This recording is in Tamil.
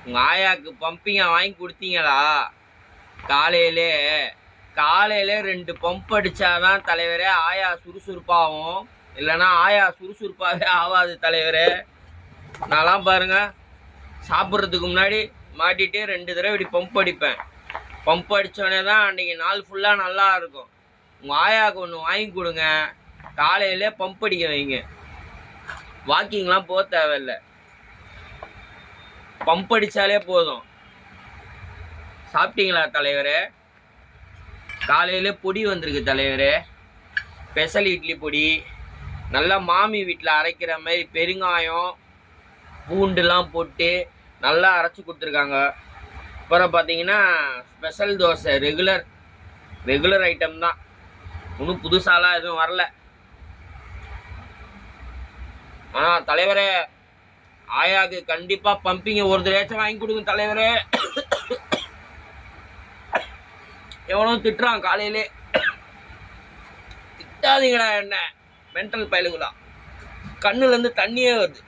உங்கள் ஆயாவுக்கு பம்பிங்க வாங்கி கொடுத்தீங்களா? காலையிலே காலையிலே 2 பம்ப் அடித்தாதான் தலைவரே ஆயா சுறுசுறுப்பாகும். இல்லைன்னா ஆயா சுறுசுறுப்பாகவே ஆகாது தலைவரே. நான்லாம் பாருங்க, சாப்பிட்றதுக்கு முன்னாடி மாட்டிகிட்டே 2 தடவை இப்படி பம்ப் அடிப்பேன். பம்ப் அடித்தோடனே தான் அன்றைக்கி நாள் ஃபுல்லாக நல்லா இருக்கும். உங்கள் ஆயாவுக்கு ஒன்று வாங்கி கொடுங்க, காலையிலே பம்ப் அடிக்க வைங்க. வாக்கிங்லாம் போக தேவையில்லை, பம்ப் அடித்தாலே போதும். சாப்பிட்டீங்களா தலைவரே? காலையில் பொடி வந்திருக்கு தலைவரே, ஸ்பெஷல் இட்லி பொடி. நல்லா மாமி வீட்டில் அரைக்கிற மாதிரி பெருங்காயம் பூண்டுலாம் போட்டு நல்லா அரைச்சி கொடுத்துருக்காங்க. அப்புறம் பார்த்தீங்கன்னா ஸ்பெஷல் தோசை, ரெகுலர் ஐட்டம் தான், ஒன்றும் புதுசாலாம் எதுவும் வரல. ஆனால் தலைவரே, ஆயாவுக்கு கண்டிப்பாக பம்பிங்க ஒரு தடவையாச்சும் வாங்கி கொடுங்க தலைவரே. எவனோ திட்டுறான் காலையிலே, திட்டாதீங்கடா என்ன மென்டல் பயலுகளா, கண்ணுலேருந்து தண்ணியே வருது.